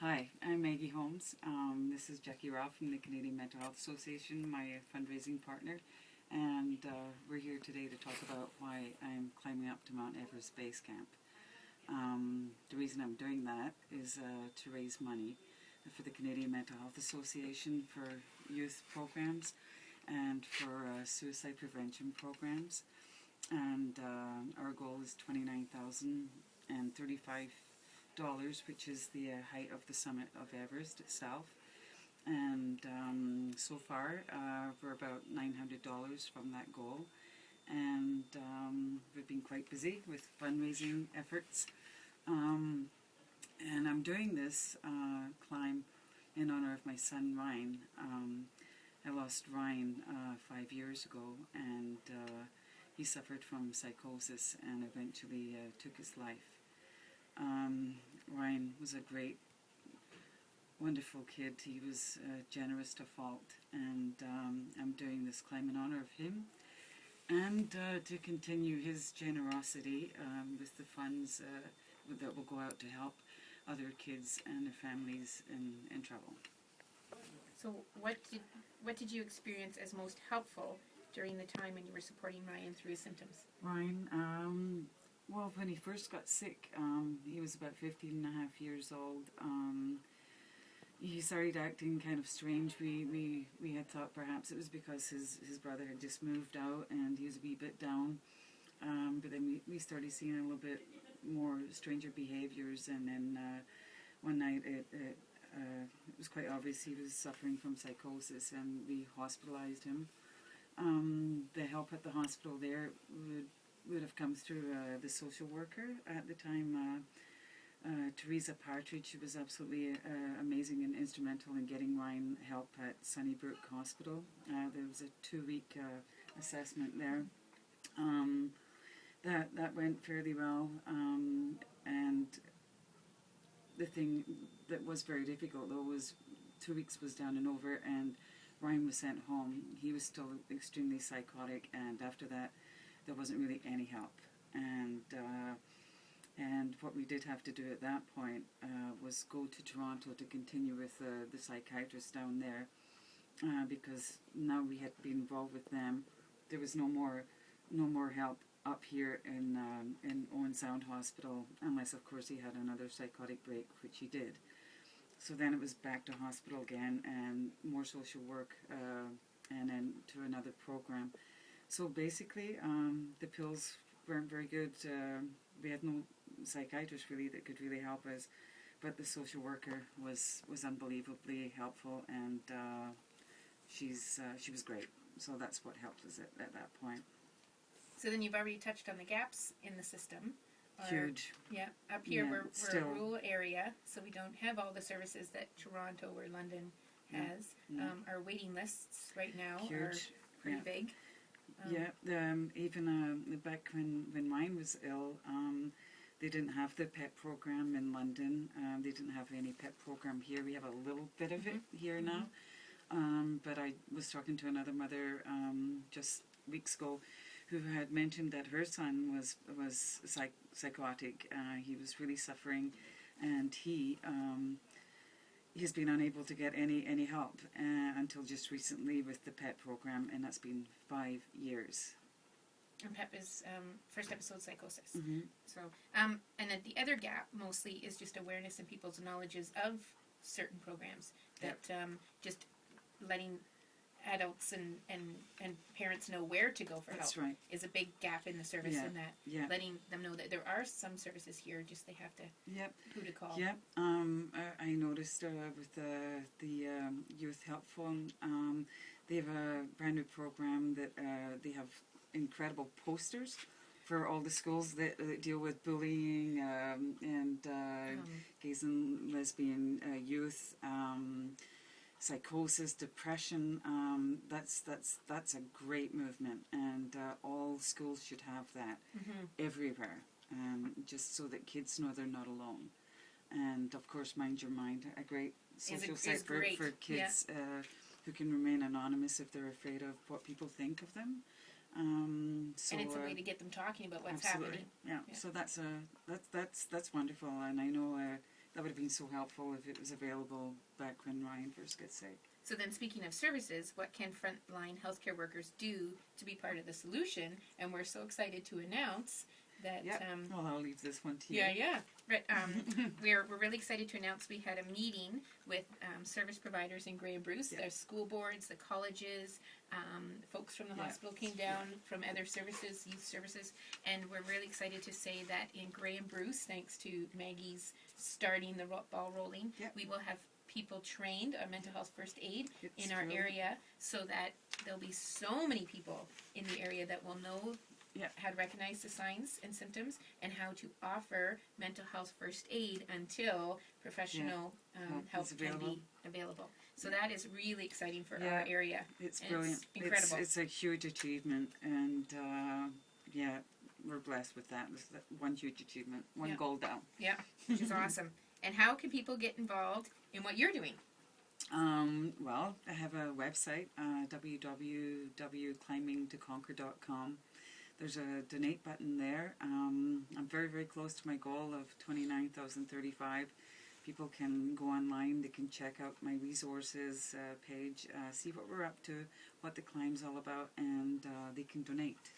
Hi, I'm Maggie Holmes. This is Jackie Rao from the Canadian Mental Health Association, my fundraising partner, and we're here today to talk about why I'm climbing up to Mount Everest Base Camp. The reason I'm doing that is to raise money for the Canadian Mental Health Association for youth programs and for suicide prevention programs. And our goal is $29,035, which is the height of the summit of Everest itself. And so far we're about $900 from that goal, and we've been quite busy with fundraising efforts, and I'm doing this climb in honor of my son Ryan. I lost Ryan 5 years ago, and he suffered from psychosis and eventually took his life. Ryan was a great, wonderful kid. He was generous to fault, and I'm doing this climb in honor of him and to continue his generosity with the funds that will go out to help other kids and their families in trouble. So what did you experience as most helpful during the time when you were supporting Ryan through his symptoms? Ryan, well, when he first got sick, he was about 15 and a half years old. He started acting kind of strange. We had thought perhaps it was because his brother had just moved out and he was a wee bit down. But then we started seeing a little bit more stranger behaviors, and then one night it was quite obvious he was suffering from psychosis, and we hospitalized him. The help at the hospital there would have come through the social worker at the time, Teresa Partridge. She was absolutely amazing and instrumental in getting Ryan help at Sunnybrook Hospital. There was a 2-week assessment there. That went fairly well, and the thing that was very difficult though was 2 weeks was down and over, and Ryan was sent home. He was still extremely psychotic, and after that there wasn't really any help. And what we did have to do at that point was go to Toronto to continue with the psychiatrist down there, because now we had been involved with them. There was no more help up here in Owen Sound Hospital, unless of course he had another psychotic break, which he did. So then it was back to hospital again, and more social work, and then to another program. So basically the pills weren't very good. We had no psychiatrist really that could really help us, but the social worker was unbelievably helpful, and she was great. So that's what helped us at that point. So then you've already touched on the gaps in the system. Huge. Yeah, up here we're still a rural area, so we don't have all the services that Toronto or London has. Our waiting lists right now are pretty big. Even back when Ryan was ill, they didn't have the PET program in London. They didn't have any PET program here. We have a little bit of it here now. But I was talking to another mother just weeks ago who had mentioned that her son was psychotic. He was really suffering, and he has been unable to get any help until just recently with the PET program, and that's been 5 years. And PEP is first episode psychosis. So, and then the other gap mostly is just awareness in people's knowledges of certain programs, that just letting adults and parents know where to go for help is a big gap in the service, in that letting them know that there are some services here, just they have to who to call. I noticed with the Youth Help Phone, they have a brand new program that they have incredible posters for all the schools that deal with bullying and gays and lesbian youth, psychosis, depression. That's a great movement, and all schools should have that everywhere, just so that kids know they're not alone. And of course, Mind Your Mind, a great social site for kids who can remain anonymous if they're afraid of what people think of them. So, and it's a way to get them talking about what's absolutely happening. So that's wonderful, and I know that would have been so helpful if it was available back when Ryan first got sick. So then, speaking of services, what can frontline healthcare workers do to be part of the solution? And we're so excited to announce that. Yep. Well, I'll leave this one to you. Yeah. Right. We're really excited to announce we had a meeting with service providers in Grey and Bruce. Yep. There's school boards, the colleges, folks from the hospital came down from other services, youth services, and we're really excited to say that in Grey and Bruce, thanks to Maggie's starting the ball rolling, we will have people trained on mental health first aid in our area, so that there'll be so many people in the area that will know how to recognize the signs and symptoms and how to offer mental health first aid until professional help can be available. So that is really exciting for our area. It's and brilliant. It's incredible. It's a huge achievement, and we're blessed with that. It's one huge achievement, one goal down. Yeah, which is awesome. And how can people get involved in what you're doing? Well, I have a website, www.climbingtoconquer.com. There's a donate button there. I'm very, very close to my goal of 29,035. People can go online, they can check out my resources page, see what we're up to, what the climb's all about, and they can donate.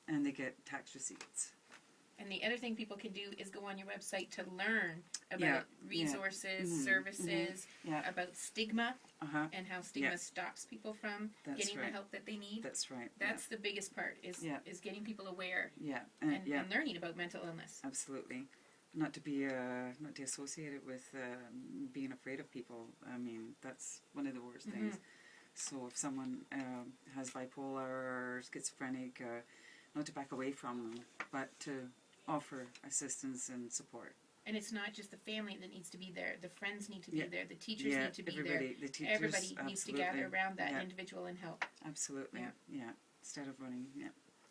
And they get tax receipts. And the other thing people can do is go on your website to learn about resources, services, about stigma, and how stigma stops people from getting the help that they need. That's right. That's the biggest part, is getting people aware and learning about mental illness. Absolutely. Not to be not to associate it with being afraid of people. I mean, that's one of the worst things. So if someone has bipolar or schizophrenic, not to back away from them, but to offer assistance and support. And it's not just the family that needs to be there. The friends need to be there. The teachers need to be there. The teachers, everybody needs to gather around that individual and help. Absolutely. Instead of running.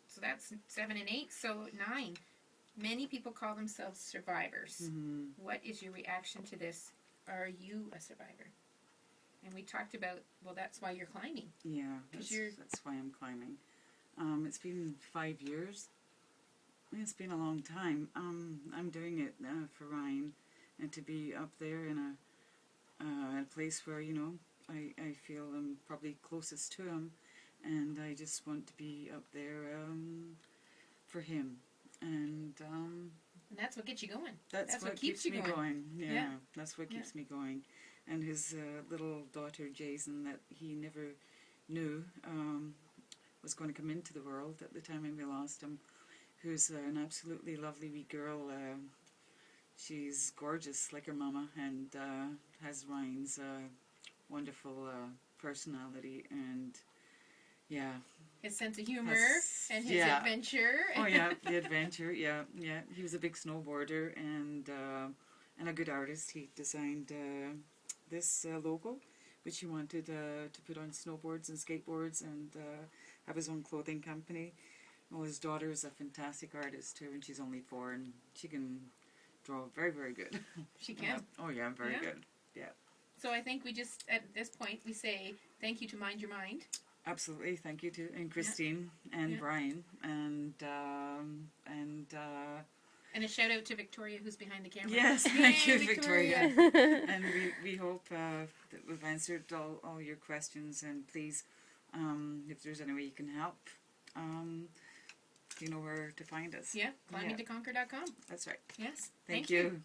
So that's 7 and 8. So 9. Many people call themselves survivors. What is your reaction to this? Are you a survivor? And we talked about, well, that's why you're climbing. Yeah, that's why I'm climbing. It's been 5 years. It's been a long time. I'm doing it for Ryan, and to be up there in a place where, you know, I feel I'm probably closest to him, and I just want to be up there for him. And that's what gets you going. That's what keeps me going. Yeah, that's what keeps me going. And his little daughter, Jason, that he never knew was going to come into the world at the time when we lost him, who's an absolutely lovely wee girl. She's gorgeous like her mama, and has Ryan's wonderful personality, and his sense of humor and his adventure. Oh yeah, the adventure. Yeah. He was a big snowboarder and a good artist. He designed this logo, which he wanted to put on snowboards and skateboards, and have his own clothing company. Well, his daughter is a fantastic artist too, and she's only 4, and she can draw very, very good. She can. Oh yeah, very good. Yeah. So I think we just, at this point, we say thank you to Mind Your Mind. Absolutely, thank you to Christine and Brian, and a shout out to Victoria, who's behind the camera. Yes, thank you, Victoria. And we hope that we've answered all your questions, and please, if there's any way you can help, you know where to find us. Yeah, climbingtoconquer.com. That's right. Yes. Thank you.